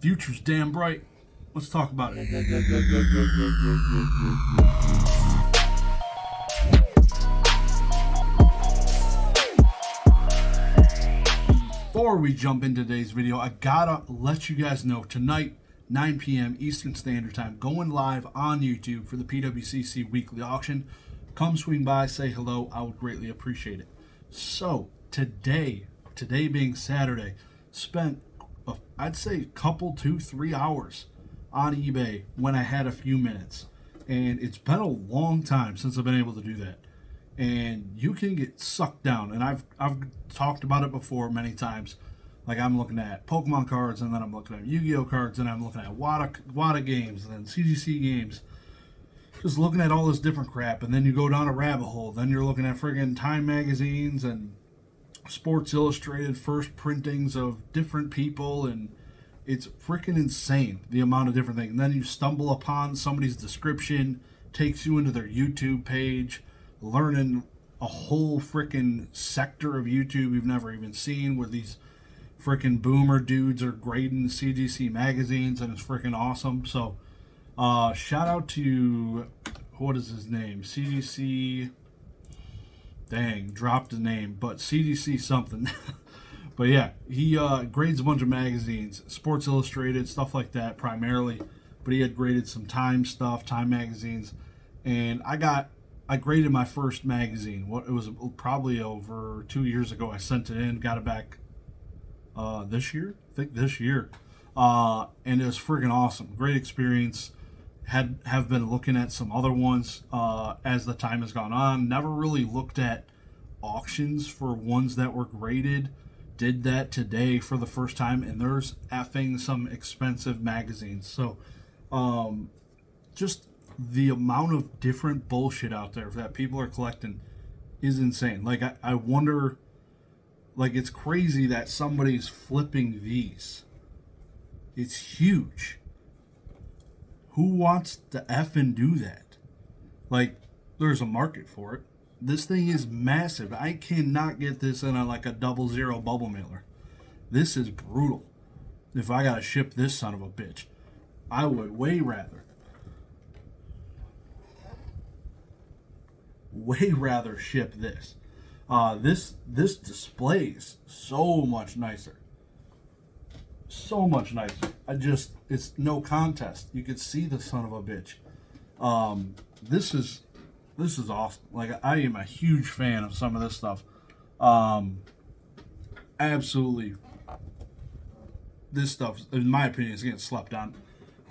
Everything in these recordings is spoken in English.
Future's damn bright. Let's talk about it. Before we jump into today's video, I gotta let you guys know tonight, 9 p.m. Eastern Standard Time, going live on YouTube for the PWCC weekly auction. Come swing by, say hello. I would greatly appreciate it. So today being Saturday, spent I'd say a couple, 2-3 hours on eBay when I had a few minutes, and it's been a long time since I've been able to do that. And you can get sucked down, and I've talked about it before many times. Like, I'm looking at Pokemon cards, and then I'm looking at Yu-Gi-Oh cards, and I'm looking at WATA games, and then CGC games. Just looking at all this different crap, and then you go down a rabbit hole. Then you're looking at friggin' Time magazines and Sports Illustrated first printings of different people, and it's freaking insane the amount of different things. And then you stumble upon somebody's description, takes you into their YouTube page, learning a whole freaking sector of YouTube you've never even seen, where these freaking boomer dudes are grading CGC magazines, and it's freaking awesome. So shout out to, what is his name, CGC, dang, dropped the name, but CGC something. But yeah, he grades a bunch of magazines, Sports Illustrated, stuff like that primarily, but he had graded some Time stuff, Time magazines, and I graded my first magazine. It was probably over 2 years ago. I sent it in, got it back this year, I think this year, and it was friggin' awesome. Great experience. Have been looking at some other ones as the time has gone on. Never really looked at auctions for ones that were graded. Did that today for the first time, and there's effing some expensive magazines. So just the amount of different bullshit out there that people are collecting is insane. Like, I wonder, like, it's crazy that somebody's flipping these. It's huge. Who wants to effing do that? Like, there's a market for it. This thing is massive. I cannot get this in a 00 bubble mailer. This is brutal. If I gotta ship this son of a bitch, I would way rather ship this. This displays so much nicer. So much nicer. It's no contest. You could see the son of a bitch. This is awesome. Like, I am a huge fan of some of this stuff. Absolutely. This stuff, in my opinion, is getting slept on.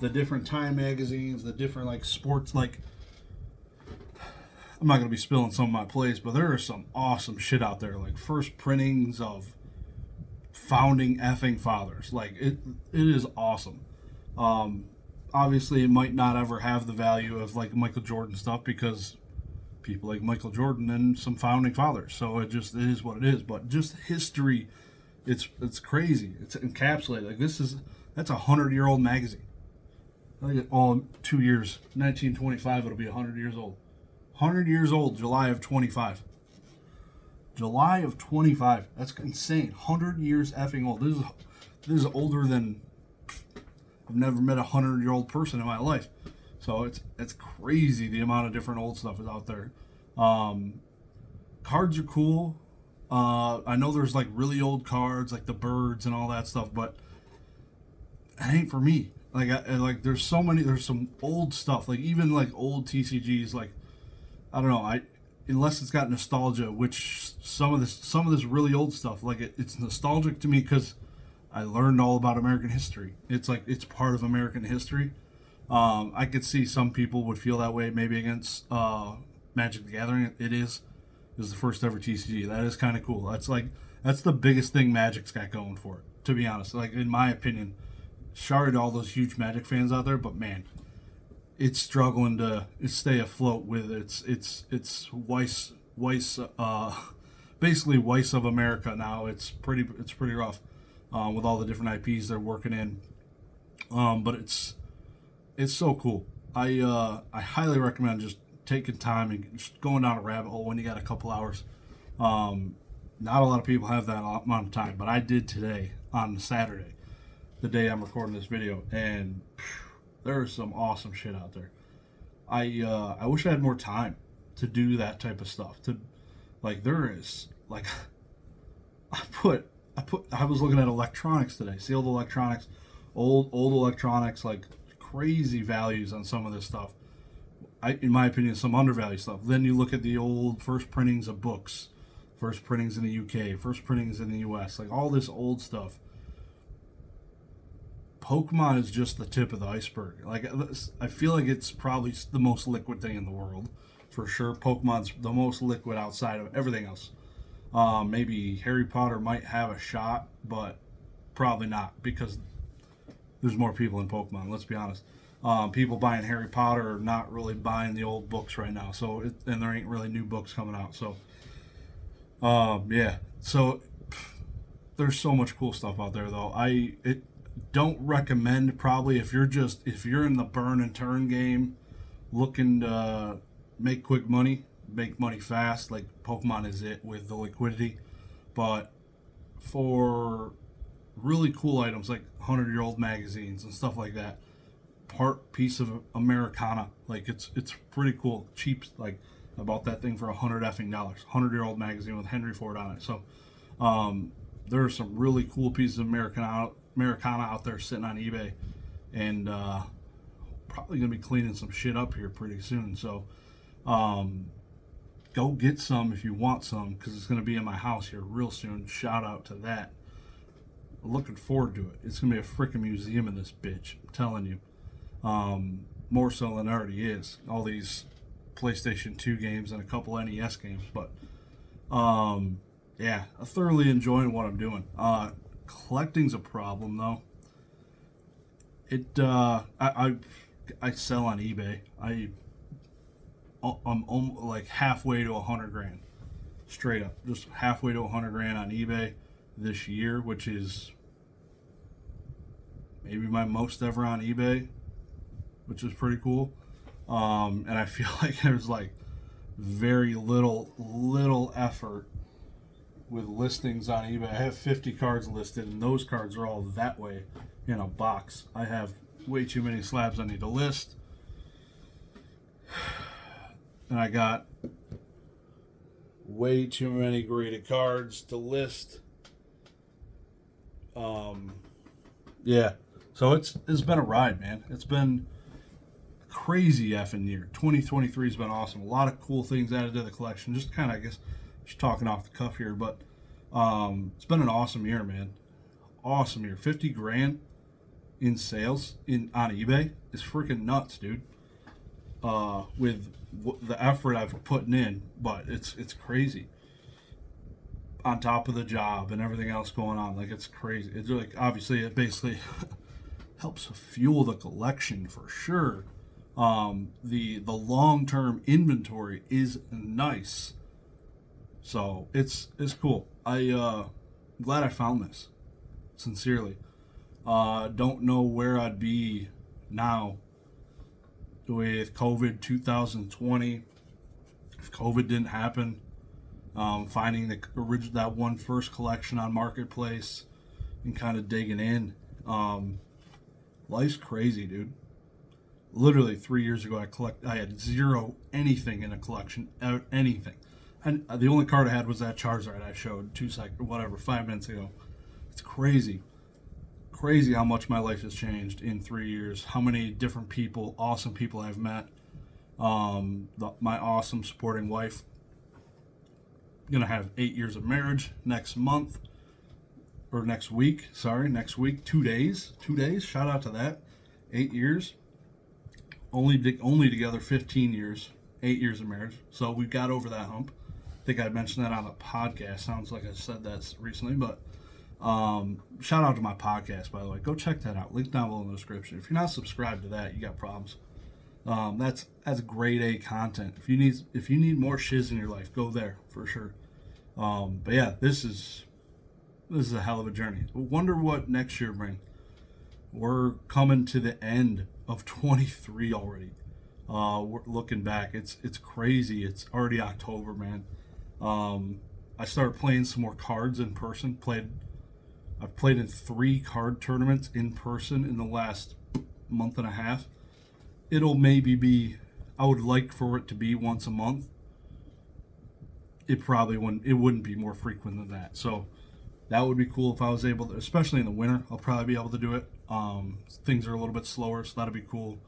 The different Time magazines, the different sports, I'm not going to be spilling some of my plays, but there is some awesome shit out there. Like first printings of founding effing fathers. Like, it is awesome. Obviously, it might not ever have the value of Michael Jordan stuff, because people like Michael Jordan and some founding fathers. So it is what it is. But just history, it's crazy. It's encapsulated. Like, that's a 100-year-old magazine. I think all 2 years, 1925, it'll be 100 years old. 100 years old, July of 25. July of 25. That's insane. 100 years effing old. This is older than, I've never met a 100-year-old person in my life. So it's crazy the amount of different old stuff is out there. Cards are cool. I know there's really old cards, like the birds and all that stuff, but it ain't for me. There's some old stuff, even old TCGs. I don't know. Unless it's got nostalgia, which some of this really old stuff, it's nostalgic to me because I learned all about American history. It's part of American history. I could see some people would feel that way maybe against Magic the Gathering. It is the first ever TCG. That is kind of cool. That's the biggest thing Magic's got going for it, to be honest. In my opinion, sorry to all those huge Magic fans out there, but man, it's struggling to stay afloat with its Weiss, basically Weiss of America now. It's pretty rough with all the different IPs they're working in. But it's so cool. I highly recommend just taking time and just going down a rabbit hole when you got a couple hours. Not a lot of people have that amount of time, but I did today on Saturday. the day I'm recording this video, and there's some awesome shit out there. I wish I had more time to do that type of stuff. To like, there is like, I was looking at electronics today, sealed electronics, old electronics, like crazy values on some of this stuff. In my opinion, some undervalued stuff. Then you look at the old first printings of books, first printings in the UK, first printings in the US, like all this old stuff. Pokemon is just the tip of the iceberg. Like, I feel like it's probably the most liquid thing in the world, for sure. Pokemon's the most liquid outside of everything else. Maybe Harry Potter might have a shot, but probably not, because there's more people in Pokemon, let's be honest. People buying Harry Potter are not really buying the old books right now, and there ain't really new books coming out. So yeah, so there's so much cool stuff out there, though. Don't recommend, probably, if you're in the burn and turn game, looking to make quick money, make money fast, like Pokemon is it with the liquidity. But for really cool items like 100-year-old magazines and stuff like that, piece of Americana, like it's pretty cool, cheap. Like, I bought that thing for $100 effing dollars, 100-year-old magazine with Henry Ford on it. So there are some really cool pieces of Americana out there sitting on eBay, and probably gonna be cleaning some shit up here pretty soon. So go get some if you want some, because it's gonna be in my house here real soon. Shout out to that. Looking forward to it. It's gonna be a freaking museum in this bitch, I'm telling you. More so than it already is. All these PlayStation 2 games and a couple NES games. But yeah, I'm thoroughly enjoying what I'm doing. Collecting's a problem, though. I sell on eBay. I'm like halfway to 100 grand, straight up, just halfway to 100 grand on eBay this year, which is maybe my most ever on eBay, which is pretty cool. And I feel like there's like very little effort with listings on eBay. I have 50 cards listed, and those cards are all that way in a box. I have way too many slabs I need to list, and I got way too many graded cards to list. Yeah, so it's been a ride, man. It's been a crazy effing year. 2023 has been awesome. A lot of cool things added to the collection. Just kind of, I guess, just talking off the cuff here, but it's been an awesome year, man. Awesome year. 50 grand in sales on eBay is freaking nuts, dude. With the effort I've put in, but it's crazy. On top of the job and everything else going on, like, it's crazy. It's like, obviously, it basically helps fuel the collection for sure. The long-term inventory is nice, so it's cool. I'm glad I found this, sincerely. Don't know where I'd be now with COVID 2020 if COVID didn't happen. Finding that one first collection on Marketplace and kind of digging in. Life's crazy, dude. Literally 3 years ago, I had zero anything in a collection, anything. And the only card I had was that Charizard I showed 5 minutes ago. It's crazy. Crazy how much my life has changed in 3 years. How many different people, awesome people I've met. My awesome supporting wife. Gonna have 8 years of marriage next month, or next week. Sorry, next week. 2 days. Shout out to that. 8 years. Only together 15 years. 8 years of marriage. So we got over that hump. I think I mentioned that on the podcast. Sounds like I said that recently, but shout out to my podcast, by the way. Go check that out. Link down below in the description. If you're not subscribed to that, you got problems. That's grade A content. If you need more shiz in your life, go there for sure. But yeah, this is a hell of a journey. I wonder what next year brings. We're coming to the end of 23 already. We're looking back. It's crazy. It's already October, man. I started playing some more cards in person. Played I've played in 3 card tournaments in person in the last month and a half. It'll maybe be, I would like for it to be once a month. It probably wouldn't, it wouldn't be more frequent than that. So that would be cool if I was able to, especially in the winter, I'll probably be able to do it. Things are a little bit slower, so that'll be cool.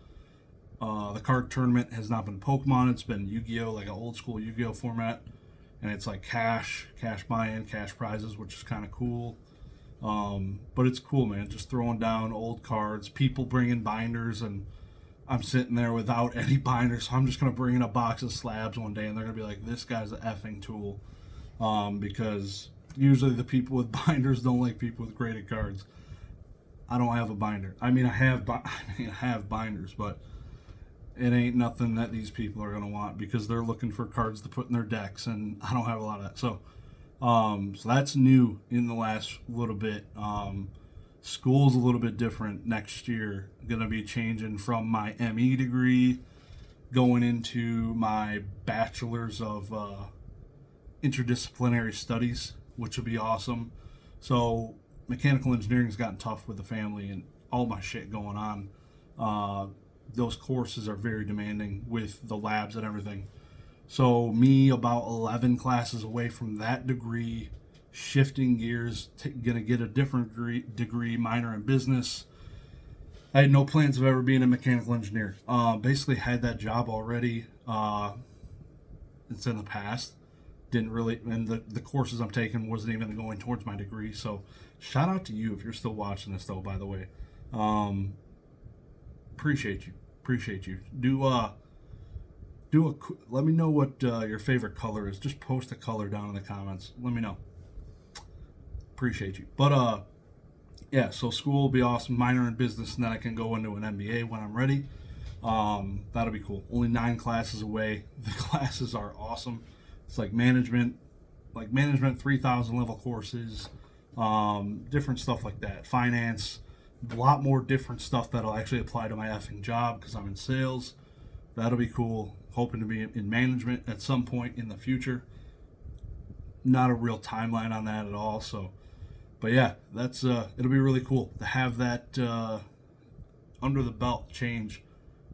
The card tournament has not been Pokemon, it's been Yu-Gi-Oh, like an old school Yu-Gi-Oh format. And it's like cash buy-in, cash prizes, which is kind of cool. But it's cool, man, just throwing down old cards, people bringing binders, and I'm sitting there without any binders, so I'm just going to bring in a box of slabs one day, and they're going to be like, this guy's an effing tool. Because usually the people with binders don't like people with graded cards. I don't have a binder. I mean, I have binders, but it ain't nothing that these people are going to want because they're looking for cards to put in their decks, and I don't have a lot of that. So that's new in the last little bit. School's a little bit different next year. Going to be changing from my ME degree going into my bachelor's of interdisciplinary studies, which will be awesome. So mechanical engineering's gotten tough with the family and all my shit going on. Those courses are very demanding with the labs and everything. So me about 11 classes away from that degree, shifting gears, gonna get a different degree, minor in business. I had no plans of ever being a mechanical engineer. Basically had that job already. It's in the past. Didn't really, and the courses I'm taking wasn't even going towards my degree. So shout out to you if you're still watching this, though, by the way. Appreciate you. Let me know what your favorite color is. Just post a color down in the comments. Let me know. Appreciate you. But yeah, so school will be awesome. Minor in business, and then I can go into an MBA when I'm ready. That'll be cool. Only 9 classes away. The classes are awesome. It's like management 3,000 level courses, different stuff like that. Finance, a lot more different stuff that'll actually apply to my effing job because I'm in sales. That'll be cool. Hoping to be in management at some point in the future. Not a real timeline on that at all. So, but yeah, that's it'll be really cool to have that under the belt change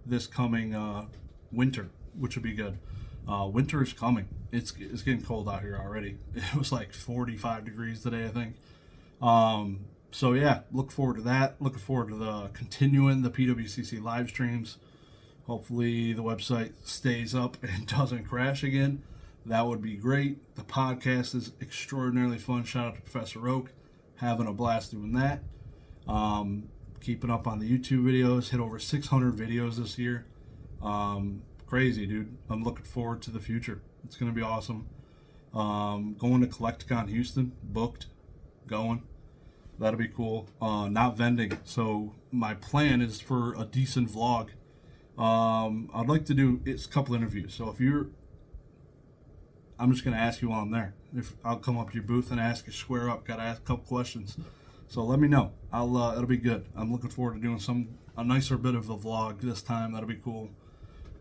this coming winter, which would be good. Winter is coming. It's getting cold out here already. It was like 45 degrees today, I think. So yeah, look forward to that. Looking forward to continuing the PWCC live streams. Hopefully the website stays up and doesn't crash again. That would be great. The podcast is extraordinarily fun. Shout out to Professor Oak. Having a blast doing that. Keeping up on the YouTube videos. Hit over 600 videos this year. Crazy, dude. I'm looking forward to the future. It's going to be awesome. Going to Collecticon Houston. Booked. Going. That'll be cool. Not vending. So my plan is for a decent vlog. I'd like to do a couple interviews. So if you're, I'm just going to ask you while I'm there. If I'll come up to your booth and ask you, square up. Got to ask a couple questions. So let me know. It'll be good. I'm looking forward to doing a nicer bit of the vlog this time. That'll be cool.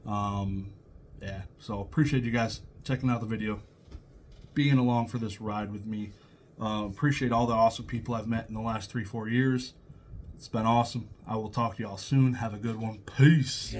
Yeah. So appreciate you guys checking out the video, being along for this ride with me. Appreciate all the awesome people I've met in the last 3-4 years. It's been awesome. I will talk to y'all soon. Have a good one. Peace.